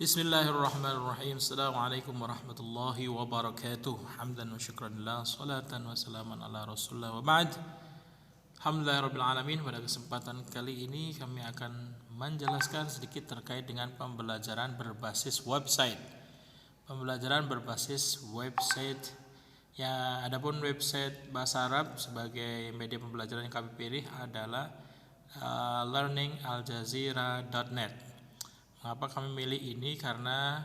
Bismillahirrahmanirrahim. Assalamualaikum warahmatullahi wabarakatuh. Hamdan wa syukran lillah, salatan wa salaman ala rasulullah wa ba'd. Alhamdulillahirabbil alamin. Pada kesempatan kali ini kami akan menjelaskan sedikit terkait dengan pembelajaran berbasis website. Pembelajaran berbasis website. Ya, adapun website bahasa Arab sebagai media pembelajaran yang kami pilih adalah learningaljazira.net. Mengapa kami milih ini? Karena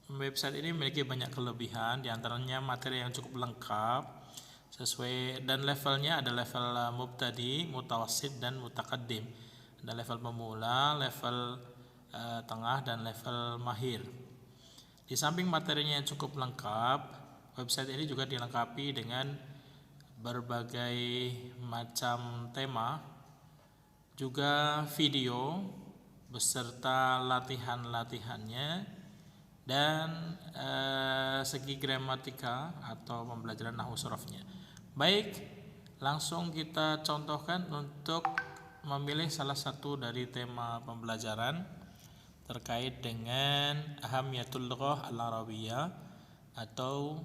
website ini memiliki banyak kelebihan, diantaranya materi yang cukup lengkap sesuai, dan levelnya ada level mubtadi, mutawassit, dan mutaqaddim. Ada level pemula, level tengah, dan level mahir. Di samping materinya yang cukup lengkap, website ini juga dilengkapi dengan berbagai macam tema, juga video beserta latihan-latihannya, dan segi gramatika atau pembelajaran nahwu sorofnya. Baik, langsung kita contohkan untuk memilih salah satu dari tema pembelajaran terkait dengan ahamiyatul lughah al-arabiyyah atau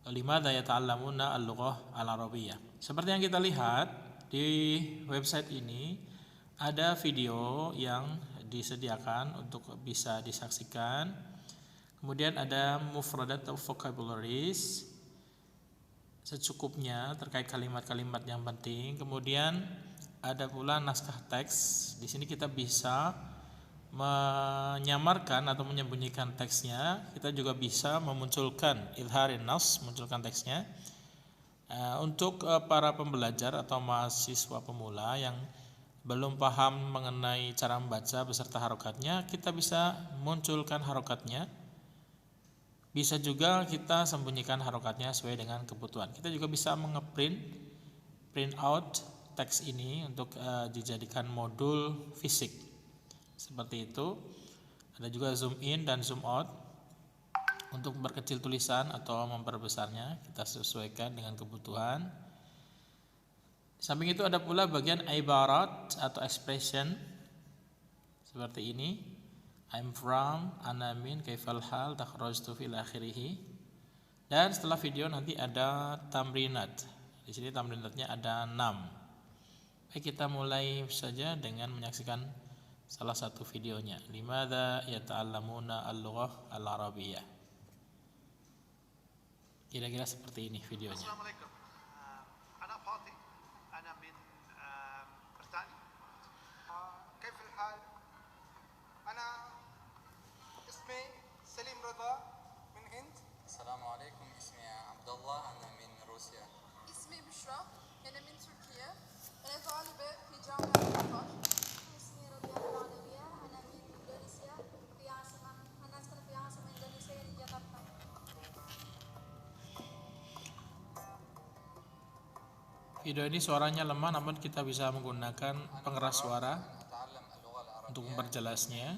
limadza yata'allamuna al-lughah al-arabiyyah. Seperti yang kita lihat di website ini, ada video yang disediakan untuk bisa disaksikan. Kemudian ada mufradat atau vocabularies secukupnya terkait kalimat-kalimat yang penting. Kemudian ada pula naskah teks. Di sini kita bisa menyamarkan atau menyembunyikan teksnya. Kita juga bisa memunculkan idharin nas, munculkan teksnya. Untuk para pembelajar atau mahasiswa pemula yang belum paham mengenai cara membaca beserta harokatnya, kita bisa munculkan harokatnya. Bisa juga kita sembunyikan harokatnya sesuai dengan kebutuhan. Kita juga bisa print out teks ini untuk dijadikan modul fisik. Seperti itu. Ada juga zoom in dan zoom out untuk memperkecil tulisan atau memperbesarnya. Kita sesuaikan dengan kebutuhan. Di samping itu ada pula bagian ibarat atau expression seperti ini. I'm from, ana min, kaifal hal, takhrajtu fil akhirih. Dan setelah video nanti ada tamrinat. Di sini tamrinatnya ada 6. Baik, kita mulai saja dengan menyaksikan salah satu videonya. Limadza yata'allamuna al-lughah al-arabiyyah. Kira-kira seperti ini videonya. Assalamualaikum. Ana Fatih. Ana min Bertani. كيف الحال؟ أنا اسمي سليم رضا من هند. السلام عليكم، اسمي عبد الله، أنا من روسيا. اسمي بشرى، أنا من تركيا. أنا طالبة في جامعة قطر. اسمي ربيع العلوية، أنا من إندونيسيا، أنا أسكن في عاصمة إندونيسيا di Jakarta. Video ini suaranya lemah, namun kita bisa menggunakan pengeras suara untuk memperjelasnya.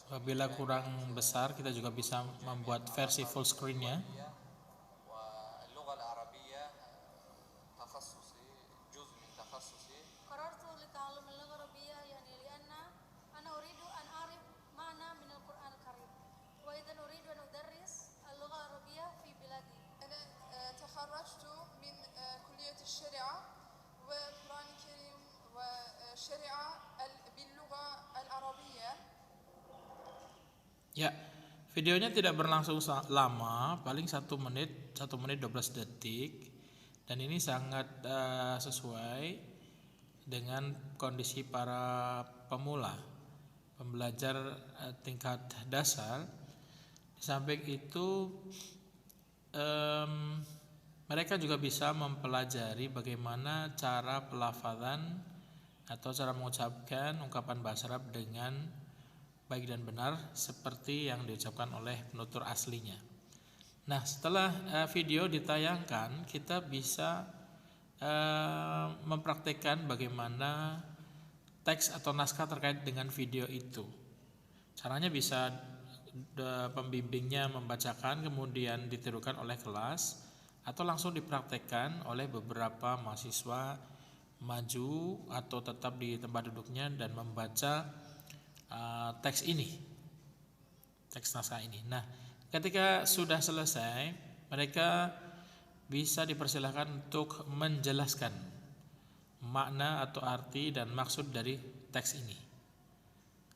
Apabila kurang besar, kita juga bisa membuat versi full screen-nya. قررت لتعلم اللغة العربية يعني لأن أنا أريد أن أعرف معنى من القرآن الكريم، وأيضا أريد أن أدرس اللغة العربية في بلادي. أنا تخرجت من كلية الشريعة والقرآن الكريم والشريعة باللغة العربية. Ya, videonya tidak berlangsung lama, paling 1 menit 12 detik, dan ini sangat sesuai dengan kondisi para pemula, pembelajar tingkat dasar. Di samping itu mereka juga bisa mempelajari bagaimana cara pelafadzan atau cara mengucapkan ungkapan bahasa Arab dengan baik dan benar seperti yang diucapkan oleh penutur aslinya. Nah, setelah video ditayangkan, kita bisa mempraktekkan bagaimana teks atau naskah terkait dengan video itu. Caranya bisa pembimbingnya membacakan, kemudian ditirukan oleh kelas, atau langsung dipraktekkan oleh beberapa mahasiswa maju atau tetap di tempat duduknya dan membaca teks ini, teks naskah ini. Nah, ketika sudah selesai, mereka bisa dipersilahkan untuk menjelaskan makna atau arti dan maksud dari teks ini.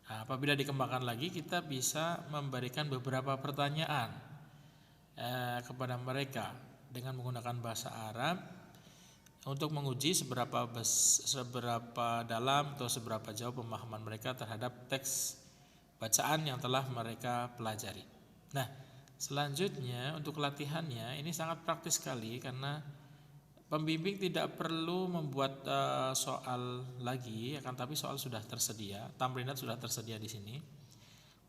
Nah, apabila dikembangkan lagi, kita bisa memberikan beberapa pertanyaan kepada mereka dengan menggunakan bahasa Arab untuk menguji seberapa dalam atau seberapa jauh pemahaman mereka terhadap teks bacaan yang telah mereka pelajari. Nah, selanjutnya untuk latihannya ini sangat praktis sekali karena pembimbing tidak perlu membuat soal lagi, akan tapi soal sudah tersedia, tamrinat sudah tersedia di sini.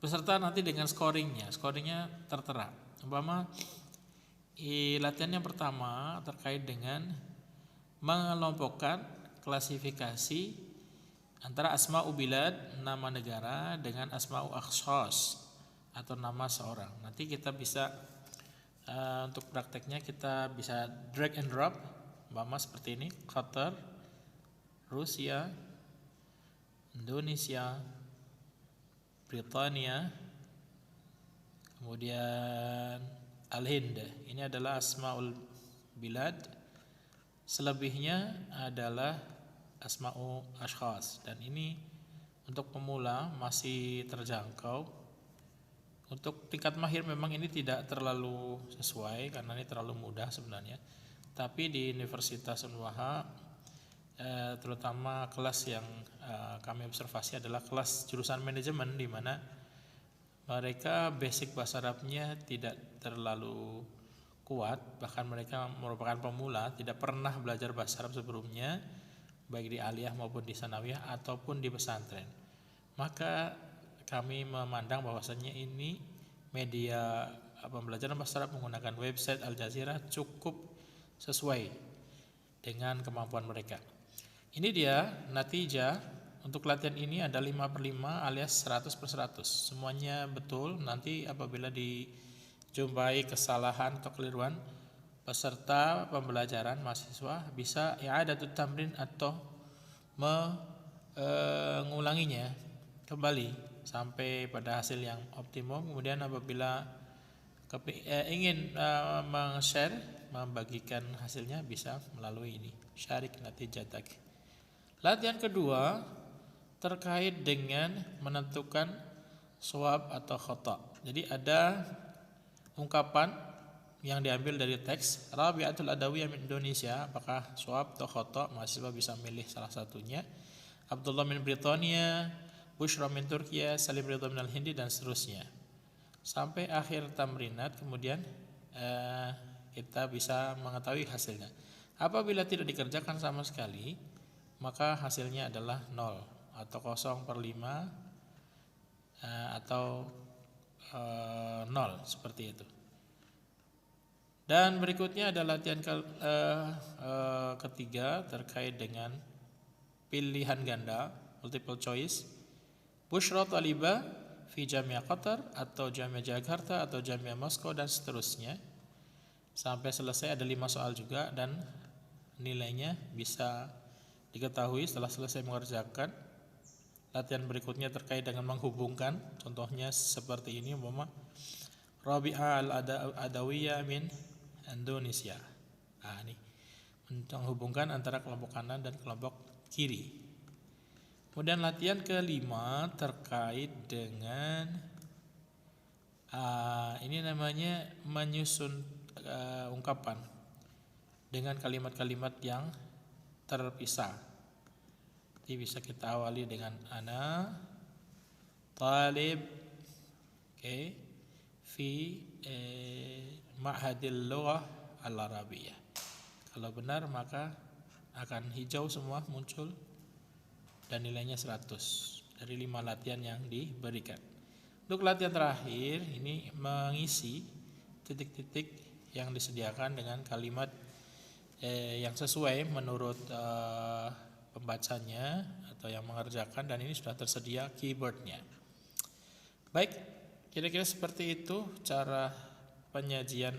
Beserta nanti dengan scoringnya tertera. Umpama latihan yang pertama terkait dengan mengelompokkan klasifikasi antara asma'u bilad, nama negara, dengan asma'u akhshas atau nama seorang. Nanti kita bisa untuk prakteknya kita bisa drag and drop, umpama seperti ini: Qatar, Rusia, Indonesia, Britania, kemudian Al-Hind. Ini adalah asma'ul bilad. Selebihnya adalah asma'u ashkhas, dan ini untuk pemula masih terjangkau. Untuk tingkat mahir memang ini tidak terlalu sesuai karena ini terlalu mudah sebenarnya. Tapi di Universitas Unwaha terutama kelas yang kami observasi adalah kelas jurusan manajemen, di mana mereka basic bahasa Arabnya tidak terlalu kuat, bahkan mereka merupakan pemula, tidak pernah belajar bahasa Arab sebelumnya, baik di aliyah maupun di sanawiyah ataupun di pesantren. Maka kami memandang bahwasannya ini media pembelajaran bahasa Arab menggunakan website Al Jazeera cukup sesuai dengan kemampuan mereka. Ini dia natijah untuk latihan ini, ada 5/5 alias 100/100. Semuanya betul. Nanti apabila dijumpai kesalahan atau keliruan, peserta pembelajaran mahasiswa bisa i'adatut tamrin atau mengulanginya kembali sampai pada hasil yang optimum. Kemudian apabila ingin meng-share, membagikan hasilnya, bisa melalui ini, syarik natijatak. Latihan kedua terkait dengan menentukan shawab atau khata. Jadi ada ungkapan yang diambil dari teks Rabi'atul Adawiyah min Indonesia, apakah shawab atau khata? Mahasiswa bisa milih salah satunya. Abdullah min Britania, Bushra min Turkiya, Salim Ridha min Al-Hindi, dan seterusnya sampai akhir tamrinat. Kemudian kita bisa mengetahui hasilnya. Apabila tidak dikerjakan sama sekali, maka hasilnya adalah 0 atau 0/5 atau 0 seperti itu. Dan berikutnya ada latihan ketiga terkait dengan pilihan ganda, multiple choice. Bushra Talibah fi Jamia Qatar atau Jamia Jakarta atau Jamia Moskow, dan seterusnya sampai selesai. Ada 5 soal juga dan nilainya bisa diketahui setelah selesai mengerjakan. Latihan berikutnya terkait dengan menghubungkan, contohnya seperti ini, umpama Rabi'ah al-Adawiyah min Indonesia. Ini menghubungkan antara kelompok kanan dan kelompok kiri. Kemudian latihan kelima terkait dengan ini namanya menyusun ungkapan dengan kalimat-kalimat yang terpisah. Jadi bisa kita awali dengan ana talib fi ma'hadil lughah al-arabiyyah. Kalau benar maka akan hijau semua muncul dan nilainya 100 dari 5 latihan yang diberikan. Untuk latihan terakhir ini mengisi titik-titik yang disediakan dengan kalimat yang sesuai menurut pembacanya atau yang mengerjakan, dan ini sudah tersedia keywordnya. Baik, kira-kira seperti itu cara penyajian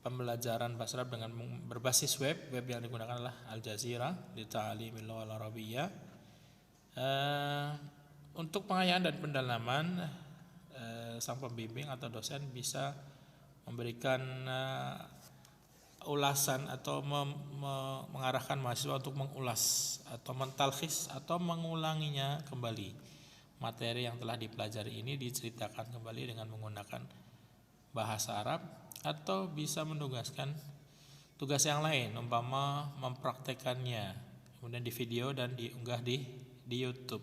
pembelajaran bahasa Arab dengan berbasis web yang digunakan adalah Al Jazeera di Ta'limil Lughah Al Arabiyyah. Untuk pengayaan dan pendalaman, sang pembimbing atau dosen bisa memberikan ulasan atau mengarahkan mahasiswa untuk mengulas atau mentalkhis atau mengulanginya kembali. Materi yang telah dipelajari ini diceritakan kembali dengan menggunakan bahasa Arab, atau bisa menugaskan tugas yang lain, umpama mempraktekannya kemudian di video dan diunggah di YouTube.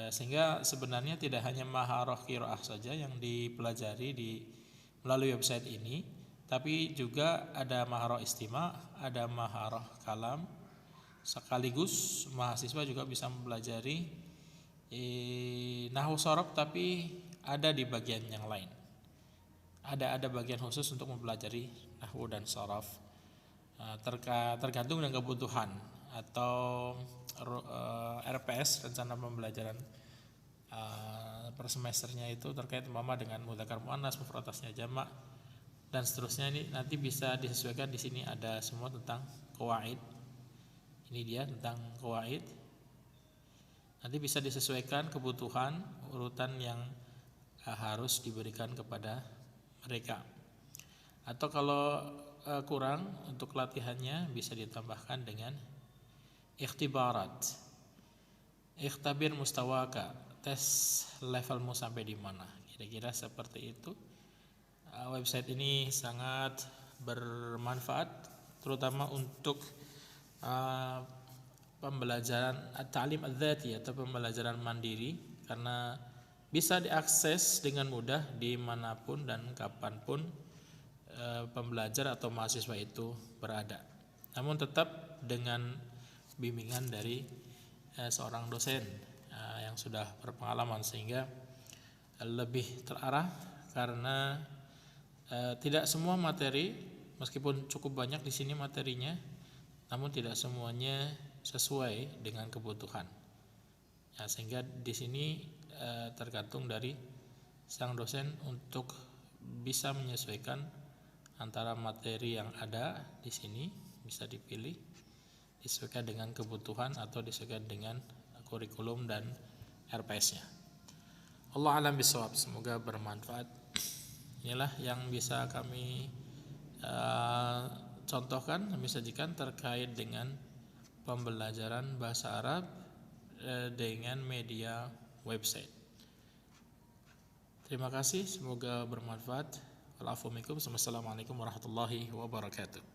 Sehingga sebenarnya tidak hanya maharah qiraah saja yang dipelajari melalui website ini, tapi juga ada maharah istima', ada maharah kalam. Sekaligus mahasiswa juga bisa mempelajari nahwu sharaf, tapi ada di bagian yang lain. Ada bagian khusus untuk mempelajari nahwu dan sharaf. Tergantung dengan kebutuhan atau RPS, rencana pembelajaran per semesternya itu terkait umpama dengan mudzakkar muannas, mufrad tasnya jamak dan seterusnya. Ini nanti bisa disesuaikan. Di sini ada semua tentang qawaid. Ini dia tentang qawaid. Nanti bisa disesuaikan kebutuhan urutan yang harus diberikan kepada mereka. Atau kalau kurang untuk latihannya bisa ditambahkan dengan ikhtibarat. Ikhtabir mustawaka, tes levelmu sampai di mana. Kira-kira seperti itu. Website ini sangat bermanfaat terutama untuk pembelajaran ta'lim adzati atau pembelajaran mandiri, karena bisa diakses dengan mudah dimanapun dan kapanpun pembelajar atau mahasiswa itu berada. Namun tetap dengan bimbingan dari seorang dosen yang sudah berpengalaman, sehingga lebih terarah, karena tidak semua materi, meskipun cukup banyak di sini materinya, namun tidak semuanya sesuai dengan kebutuhan. Sehingga di sini tergantung dari sang dosen untuk bisa menyesuaikan antara materi yang ada di sini, bisa dipilih disesuaikan dengan kebutuhan atau disesuaikan dengan kurikulum dan RPS-nya. Allah alam bisawab, semoga bermanfaat. Inilah yang bisa kami contohkan, kami sajikan terkait dengan pembelajaran bahasa Arab dengan media website. Terima kasih, semoga bermanfaat. Assalamualaikum warahmatullahi wabarakatuh.